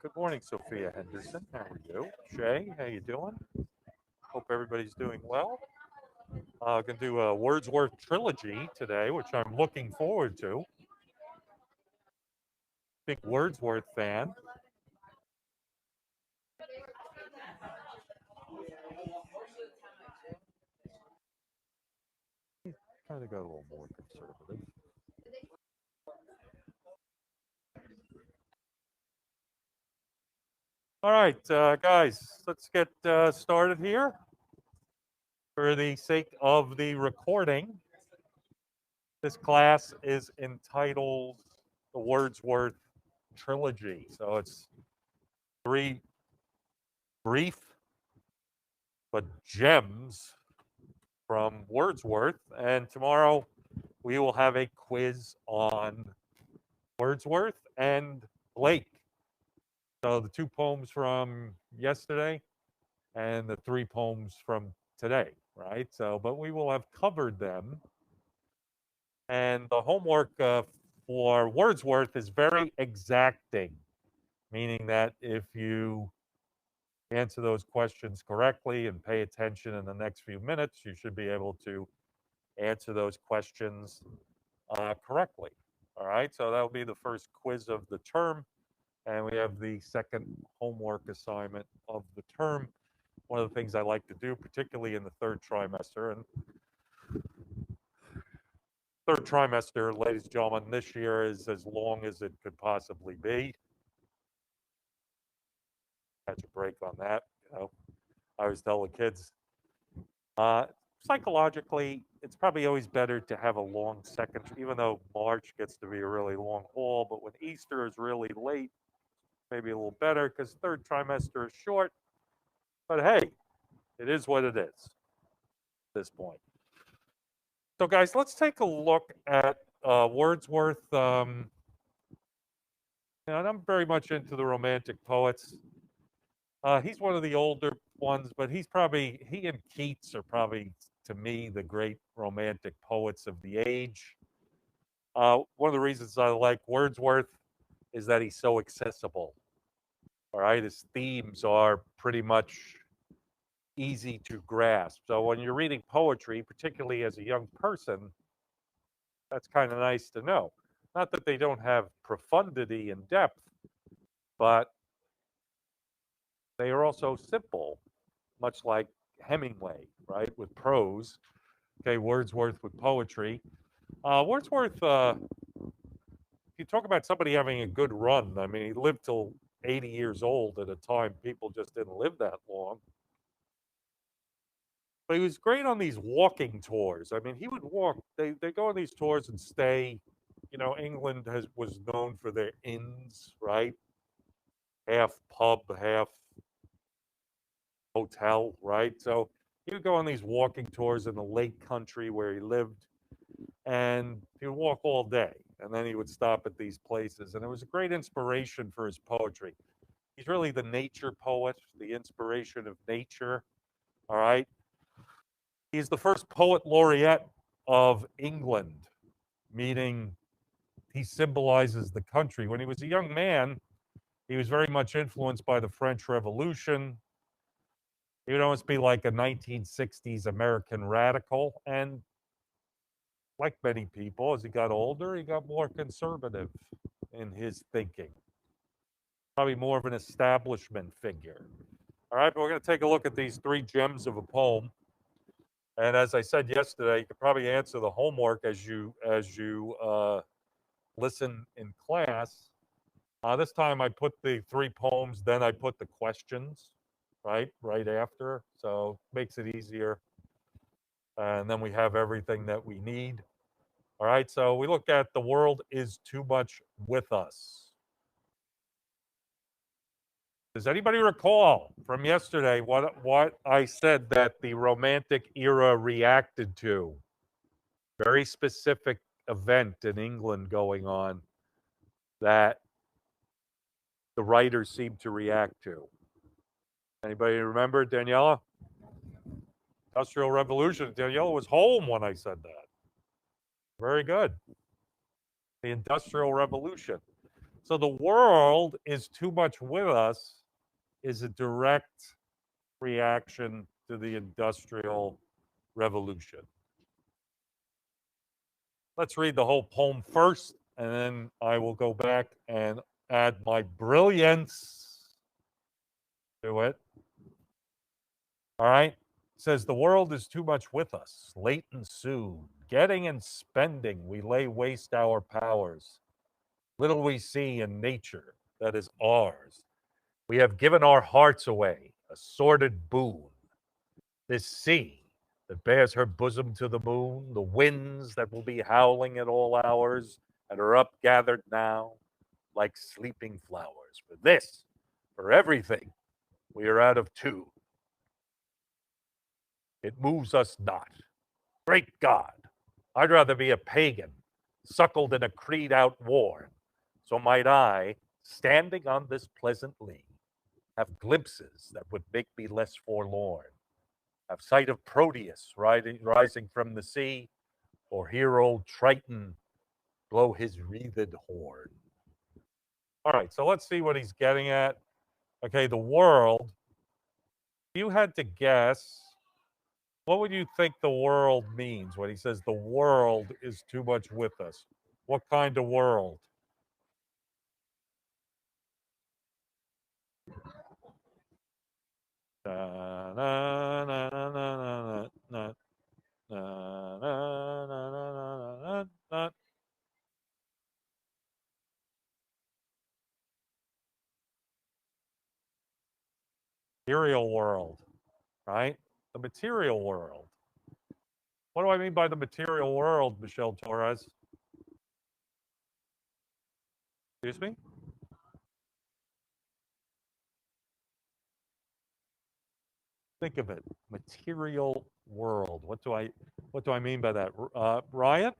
Good morning, Sophia Henderson. How are you? Shay, how you doing? Hope everybody's doing well. Gonna do a Wordsworth trilogy today, which I'm looking forward to. Big Wordsworth fan. Kind of got a little more conservative. All right, guys, let's get started here. For the sake of the recording, this class is entitled the Wordsworth trilogy. So it's three brief but gems from Wordsworth. And tomorrow we will have a quiz on Wordsworth and Blake. So the two poems from yesterday and the three poems from today, right? So, but we will have covered them. And the homework for Wordsworth is very exacting, meaning that if you answer those questions correctly and pay attention in the next few minutes, you should be able to answer those questions correctly. All right, so that'll be the first quiz of the term. And we have the second homework assignment of the term. One of the things I like to do, particularly in the third trimester. And third trimester, ladies and gentlemen, this year is as long as it could possibly be. Catch a break on that. I always tell the kids, uh, psychologically, it's probably always better to have a long second, even though March gets to be a really long haul. But when Easter is really late, maybe a little better because third trimester is short. But hey, it is what it is at this point. So, guys, let's take a look at Wordsworth. And I'm very much into the Romantic poets. He's one of the older ones, but he and Keats are probably, to me, the great Romantic poets of the age. One of the reasons I like Wordsworth is that he's so accessible. All right, his themes are pretty much easy to grasp. So when you're reading poetry, particularly as a young person, that's kind of nice to know. Not that they don't have profundity and depth, but they are also simple, much like Hemingway, right, with prose. Okay, Wordsworth with poetry. Wordsworth, if you talk about somebody having a good run, I mean, he lived till 80 years old at a time. People just didn't live that long. But he was great on these walking tours. I mean, he would walk. They go on these tours and stay. England was known for their inns, right? Half pub, half hotel, right? So he would go on these walking tours in the Lake Country where he lived, and he would walk all day, and then he would stop at these places, and it was a great inspiration for his poetry. He's really the nature poet, the inspiration of nature. All right. He's the first poet laureate of England, meaning he symbolizes the country. When he was a young man, he was very much influenced by the French Revolution. He would almost be like a 1960s American radical. And like many people, as he got older, he got more conservative in his thinking, probably more of an establishment figure. All right, but we're going to take a look at these three gems of a poem. And as I said yesterday, you could probably answer the homework as you listen in class. This time I put the three poems, then I put the questions, right after, so makes it easier. And then we have everything that we need. All right, so we look at the world is too much with us. Does anybody recall from yesterday what I said that the Romantic era reacted to? Very specific event in England going on that the writers seem to react to. Anybody remember Daniela? Industrial Revolution. Daniela was home when I said that. Very good. The Industrial Revolution. So the world is too much with us is a direct reaction to the Industrial Revolution. Let's read the whole poem first, and then I will go back and add my brilliance to it. All right. It says, the world is too much with us, late and soon. Getting and spending, we lay waste our powers. Little we see in nature that is ours. We have given our hearts away, a sordid boon. This sea that bears her bosom to the moon, the winds that will be howling at all hours and are up gathered now like sleeping flowers. For this, for everything, we are out of tune. It moves us not. Great God, I'd rather be a pagan, suckled in a creed outworn. So might I, standing on this pleasant lea, have glimpses that would make me less forlorn. Have sight of Proteus rising from the sea, or hear old Triton blow his wreathed horn. All right, so let's see what he's getting at. Okay, the world. If you had to guess, what would you think the world means when he says the world is too much with us? What kind of world? Na, na, na, na, na, na, na, na, na, na, na, na. Material world, right? The material world. What do I mean by the material world, Michelle Torres? Excuse me? Think of it. Material world. What do I mean by that? Ryan?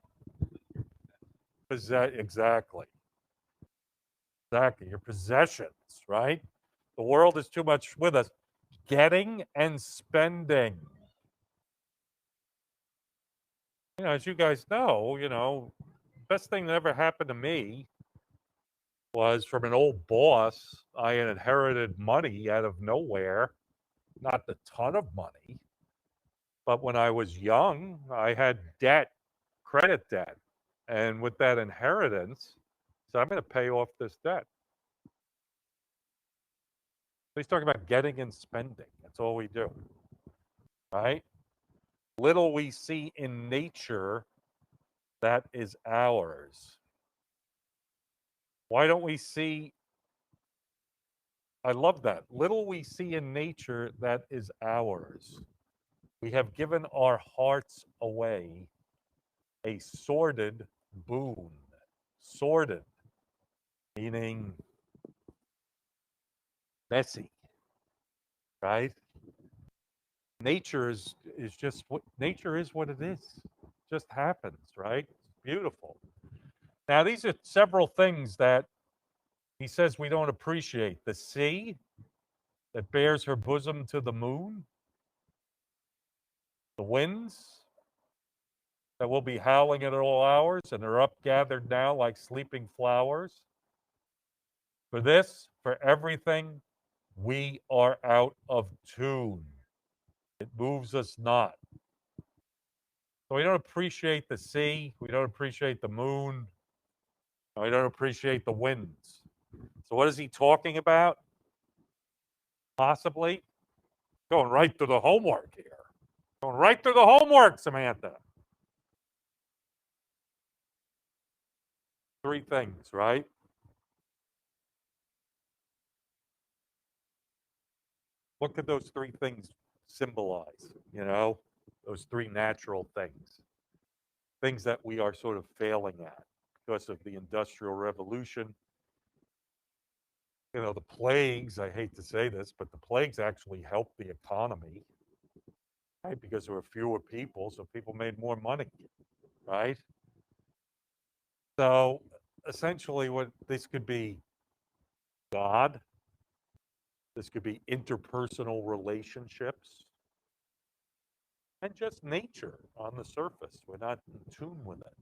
Exactly. Exactly. Your possessions, right? The world is too much with us. Getting and spending. As you guys know, best thing that ever happened to me was from an old boss. I had inherited money out of nowhere, not a ton of money, but when I was young, I had debt, credit debt. And with that inheritance, so I'm going to pay off this debt. So he's talking about getting and spending. That's all we do, right? Little we see in nature that is ours. Why don't we see? I love that. Little we see in nature that is ours. We have given our hearts away, a sordid boon. Sordid, meaning messy, right? Nature is just what nature is what it is. Just happens, right? It's beautiful. Now these are several things that he says we don't appreciate. The sea that bears her bosom to the moon, the winds that will be howling at all hours and are up gathered now like sleeping flowers. For this, for everything, we are out of tune. It moves us not. So we don't appreciate the sea. We don't appreciate the moon. We don't appreciate the winds. So what is he talking about? Possibly going right through the homework here. Going right through the homework, Samantha. Three things, right? What could those three things symbolize? Those three natural things, things that we are sort of failing at because of the Industrial Revolution. The plagues, I hate to say this, but the plagues actually helped the economy, right? Because there were fewer people, so people made more money, right? So essentially, what this could be God, this could be interpersonal relationships, and just nature on the surface. We're not in tune with it.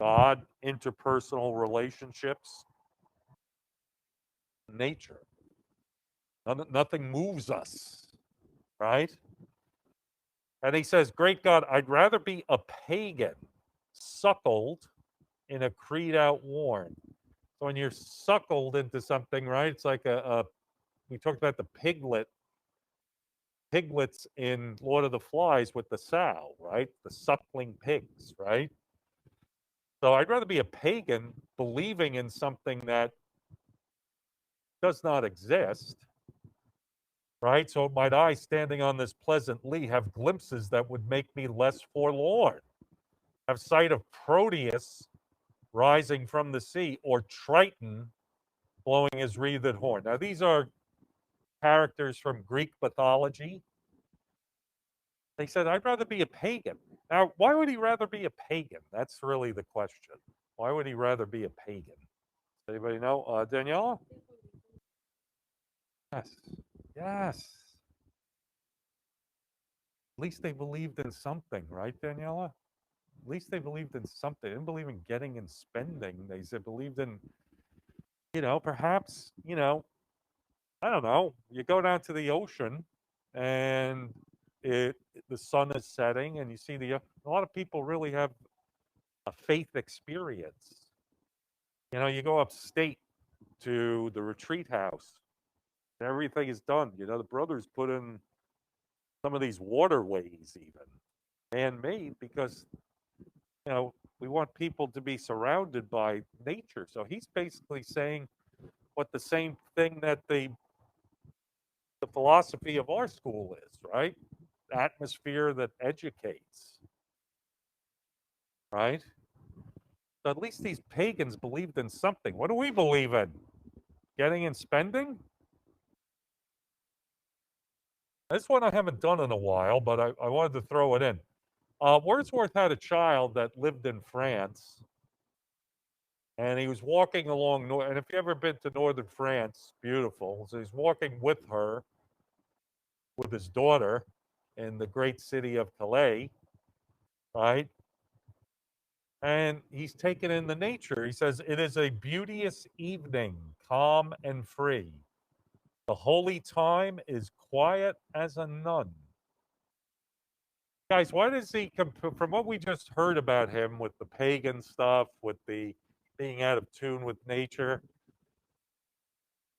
God, interpersonal relationships, nature. Nothing moves us, right? And he says, Great God, I'd rather be a pagan, suckled in a creed outworn. So when you're suckled into something, right? It's like we talked about the piglets in Lord of the Flies with the sow, right? The suckling pigs, right? So I'd rather be a pagan believing in something that does not exist, right? So might I, standing on this pleasant lea, have glimpses that would make me less forlorn, have sight of Proteus rising from the sea, or Triton blowing his wreathed horn. Now, these are characters from Greek mythology. They said, I'd rather be a pagan. Now, why would he rather be a pagan? That's really the question. Why would he rather be a pagan? Anybody know? Daniela? Yes. Yes. At least they believed in something, right, Daniela? At least they believed in something. They didn't believe in getting and spending. They said believed in, perhaps, I don't know. You go down to the ocean and it the sun is setting and you see a lot of people really have a faith experience. You go upstate to the retreat house and everything is done. The brothers put in some of these waterways even man-made because we want people to be surrounded by nature. So he's basically saying what the same thing that the philosophy of our school is, right? Atmosphere that educates, right? So at least these pagans believed in something. What do we believe in? Getting and spending? This one I haven't done in a while, but I wanted to throw it in. Wordsworth had a child that lived in France, and he was walking along. And if you've ever been to northern France, beautiful. So he's walking with her, with his daughter, in the great city of Calais, right? And he's taken in the nature. He says, It is a beauteous evening, calm and free. The holy time is quiet as a nun. Guys, why does he, from what we just heard about him with the pagan stuff, with the being out of tune with nature,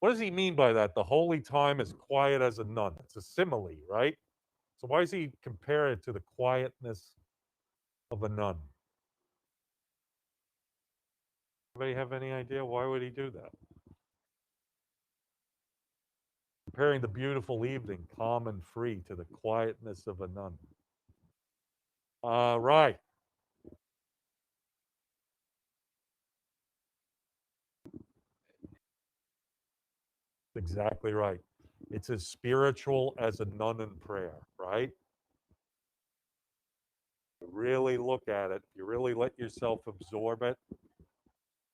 what does he mean by that? The holy time is quiet as a nun. It's a simile, right? So why does he compare it to the quietness of a nun? Anybody have any idea why would he do that? Comparing the beautiful evening, calm and free, to the quietness of a nun. Right. Exactly right. It's as spiritual as a nun in prayer, right? You really look at it, you really let yourself absorb it,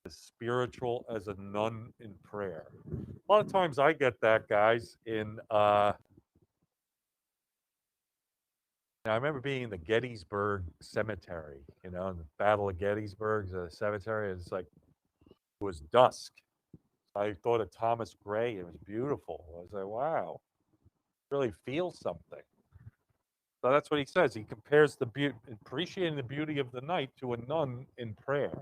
as spiritual as a nun in prayer. A lot of times I get that, guys, in I remember being in the Gettysburg Cemetery, in the Battle of Gettysburg, the cemetery. It's like it was dusk. I thought of Thomas Gray. It was beautiful. I was like, wow, really feel something. So that's what he says. He compares the beauty, appreciating the beauty of the night, to a nun in prayer.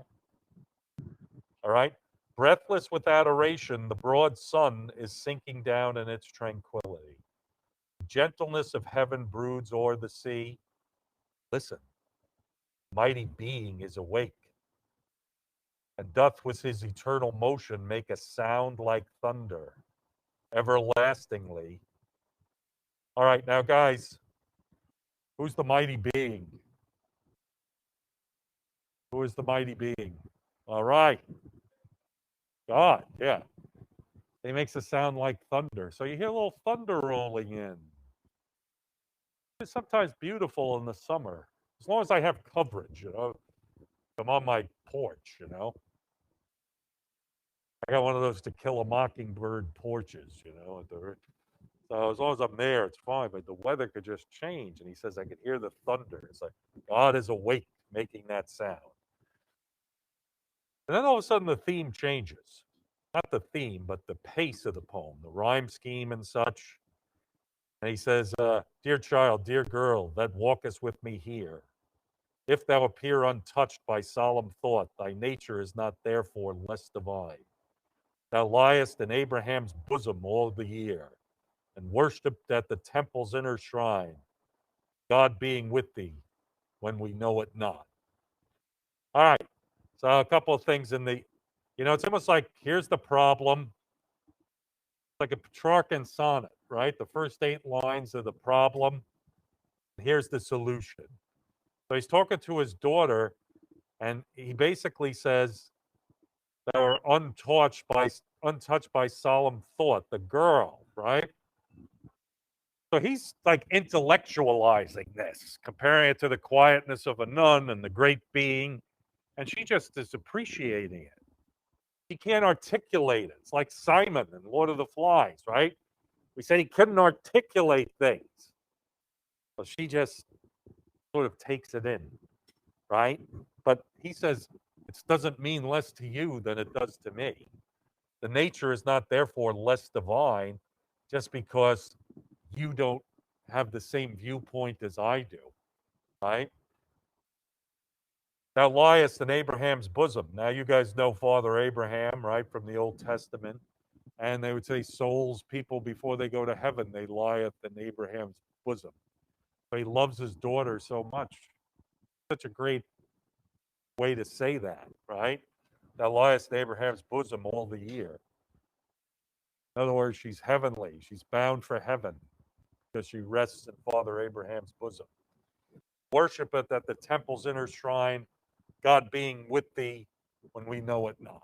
All right. Breathless with adoration, the broad sun is sinking down in its tranquility. The gentleness of heaven broods o'er the sea. Listen, mighty being is awake, and doth with his eternal motion make a sound like thunder, everlastingly. All right, now, guys, who's the mighty being? Who is the mighty being? All right, God, yeah. He makes a sound like thunder. So you hear a little thunder rolling in. It's sometimes beautiful in the summer, as long as I have coverage. I'm on my porch. I got one of those To Kill a Mockingbird porches. So as long as I'm there, it's fine. But the weather could just change. And he says, I could hear the thunder. It's like God is awake making that sound. And then all of a sudden the theme changes. not the theme, but the pace of the poem, the rhyme scheme and such. And he says, Dear child, dear girl, that walkest with me here, if thou appear untouched by solemn thought, thy nature is not therefore less divine. Thou liest in Abraham's bosom all the year, and worshipped at the temple's inner shrine, God being with thee when we know it not. All right. So a couple of things in the, it's almost like here's the problem. It's like a Petrarchan sonnet, right? The first 8 lines of the problem. Here's the solution. So he's talking to his daughter, and he basically says that are untouched by solemn thought. The girl, right? So he's like intellectualizing this, comparing it to the quietness of a nun and the great being, and she just is appreciating it. He can't articulate it. It's like Simon in Lord of the Flies, right? We said he couldn't articulate things. So she just sort of takes it in, right? But he says it doesn't mean less to you than it does to me. The nature is not therefore less divine just because you don't have the same viewpoint as I do, right? Thou liest in Abraham's bosom. Now you guys know Father Abraham, right, from the Old Testament. And they would say souls, people before they go to heaven, they lieth in Abraham's bosom. But he loves his daughter so much. Such a great way to say that, right? Thou liest in Abraham's bosom all the year. In other words, she's heavenly. She's bound for heaven because she rests in Father Abraham's bosom. Worshipeth at the temple's inner shrine, God being with thee when we know it not.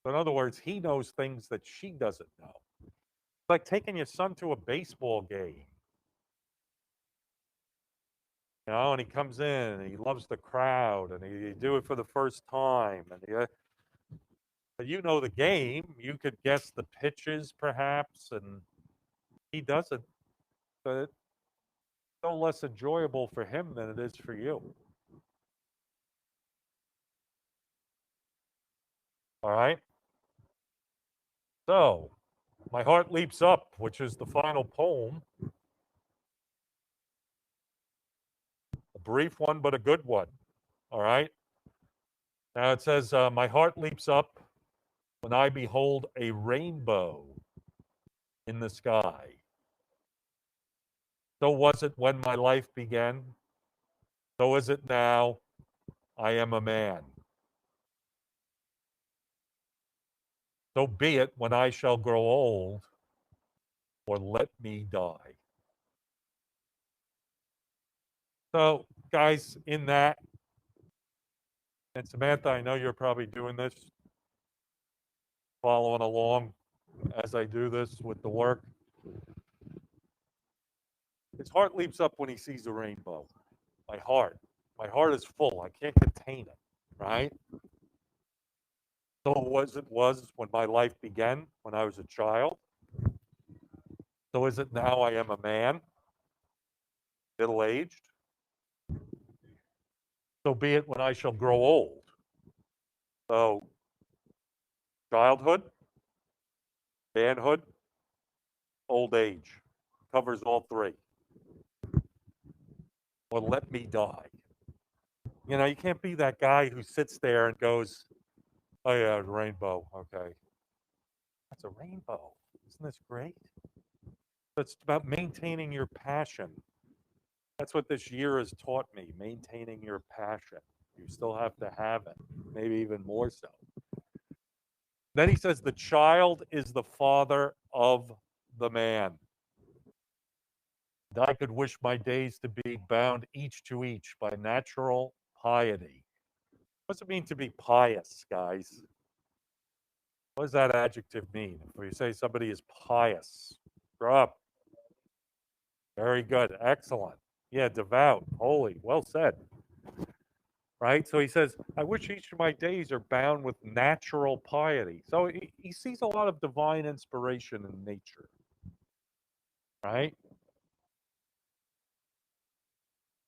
So in other words, he knows things that she doesn't know. It's like taking your son to a baseball game. And he comes in and he loves the crowd and he do it for the first time. And you know the game. You could guess the pitches perhaps, and he doesn't. But it's no less enjoyable for him than it is for you. All right. So, My Heart Leaps Up, which is the final poem, a brief one, but a good one. All right. Now it says, My heart leaps up when I behold a rainbow in the sky. So was it when my life began. So is it now. I am a man. So be it when I shall grow old, or let me die. So, guys, in that, and Samantha, I know you're probably doing this, following along as I do this with the work. His heart leaps up when he sees a rainbow. My heart is full. I can't contain it, right? So it was when my life began, when I was a child. So is it now I am a man, middle-aged. So be it when I shall grow old. So childhood, manhood, old age. Covers all three. Or let me die. You can't be that guy who sits there and goes, oh yeah, rainbow. Okay. That's a rainbow. Isn't this great? It's about maintaining your passion. That's what this year has taught me, maintaining your passion. You still have to have it, maybe even more so. Then he says, the child is the father of the man. And I could wish my days to be bound each to each by natural piety. What does it mean to be pious, guys? What does that adjective mean? If we say somebody is pious, grow up. Very good. Excellent. Yeah, devout, holy. Well said. Right? So he says, I wish each of my days are bound with natural piety. So he sees a lot of divine inspiration in nature. Right?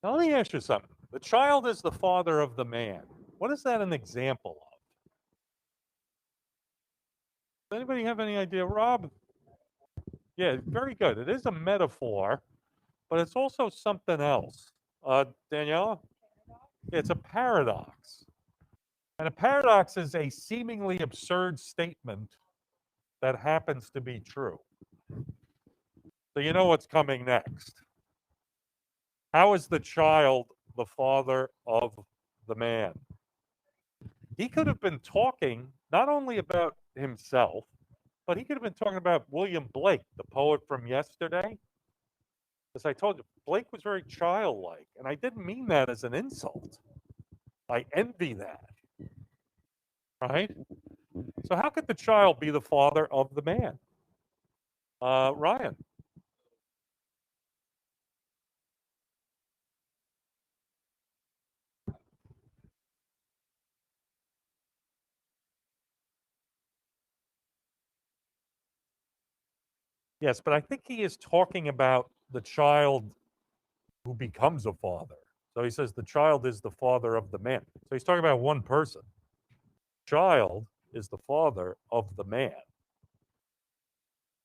Now, let me ask you something. The child is the father of the man. What is that an example of? Does anybody have any idea, Rob? Yeah, very good. It is a metaphor, but it's also something else. Daniela? Yeah, it's a paradox. And a paradox is a seemingly absurd statement that happens to be true. So you know what's coming next. How is the child the father of the man? He could have been talking not only about himself, but he could have been talking about William Blake, the poet from yesterday. As I told you, Blake was very childlike, and I didn't mean that as an insult. I envy that, right? So how could the child be the father of the man? Ryan. Yes, but I think he is talking about the child who becomes a father. So he says the child is the father of the man. So he's talking about one person. Child is the father of the man.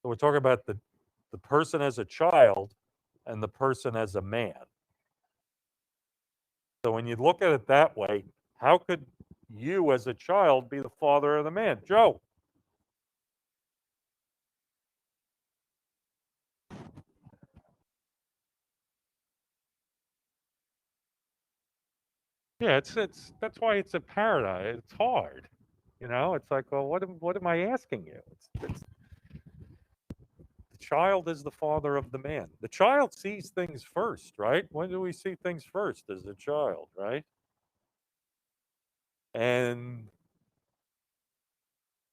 So we're talking about the person as a child and the person as a man. So when you look at it that way, how could you as a child be the father of the man? Joe. Yeah, it's that's why it's a paradigm. It's hard. You know, it's like, well, what am I asking you? It's the child is the father of the man. The child sees things first, right? When do we see things first as a child, right? And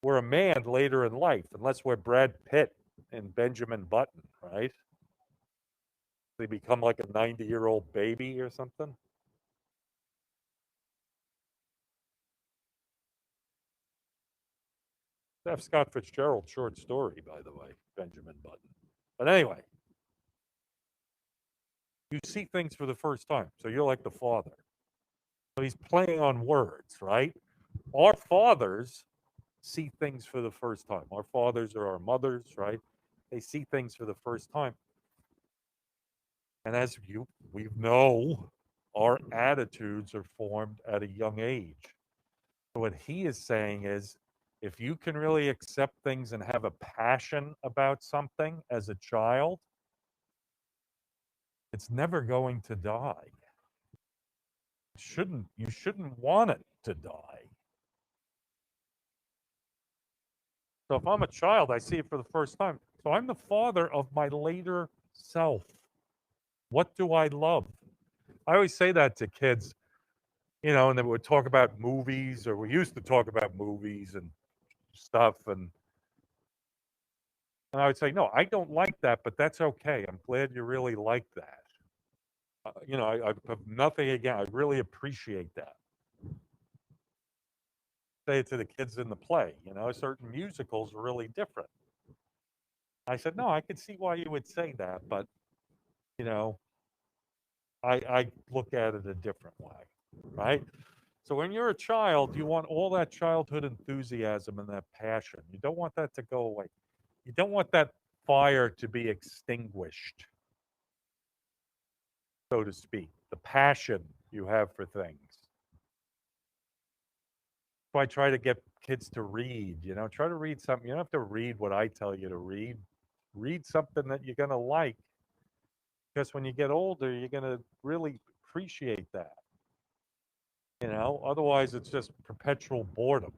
we're a man later in life, unless we're Brad Pitt and Benjamin Button, right? They become like a 90-year-old baby or something. F. Scott Fitzgerald short story, by the way, Benjamin Button. But anyway, you see things for the first time, so you're like the father. So he's playing on words, right? Our fathers see things for the first time. Our fathers are our mothers, right? They see things for the first time. And as we know, our attitudes are formed at a young age. So what he is saying is if you can really accept things and have a passion about something as a child, it's never going to die. You shouldn't want it to die. So if I'm a child, I see it for the first time. So I'm the father of my later self. What do I love? I always say that to kids, and they would talk about movies, or we used to talk about movies and stuff, and I would say, no, I don't like that, but that's okay. I'm glad you really like that. I have nothing again. I really appreciate that. Say it to the kids in the play. Certain musicals are really different. I said, no, I could see why you would say that, but you know, I look at it a different way, right? So when you're a child, you want all that childhood enthusiasm and that passion. You don't want that to go away. You don't want that fire to be extinguished, so to speak. The passion you have for things. So I try to get kids to read. Try to read something. You don't have to read what I tell you to read. Read something that you're gonna like, because when you get older, you're gonna really appreciate that. Otherwise it's just perpetual boredom.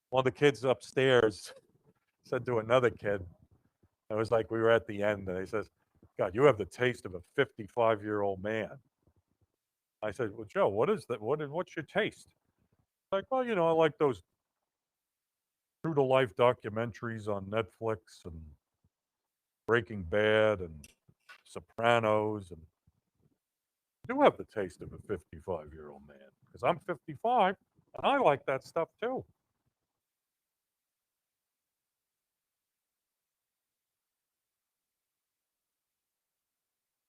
One of the kids upstairs said to another kid, it was like we were at the end, and he says, God, you have the taste of a 55-year-old man. I said, well, Joe, what is that? What's your taste? Like, well, I like those true to life documentaries on Netflix and Breaking Bad and Sopranos, and I do have the taste of a 55-year-old man because I'm 55 and I like that stuff too.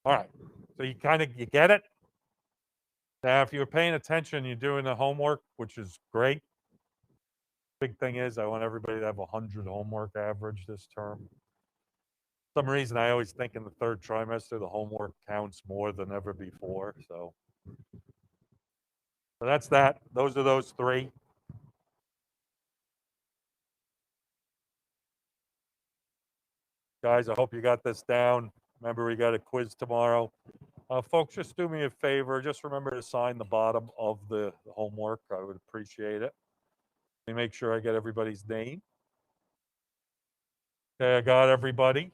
All right. So you get it. Now, if you're paying attention, you're doing the homework, which is great. Big thing is I want everybody to have 100 homework average this term. For some reason, I always think in the third trimester, the homework counts more than ever before. So that's that. Those are those three. Guys, I hope you got this down. Remember, we got a quiz tomorrow. Folks, just do me a favor. Just remember to sign the bottom of the homework. I would appreciate it. Let me make sure I get everybody's name. Okay, I got everybody.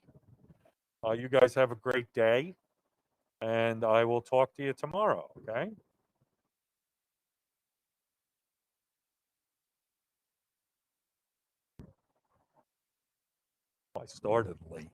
You guys have a great day, and I will talk to you tomorrow, okay? I started late.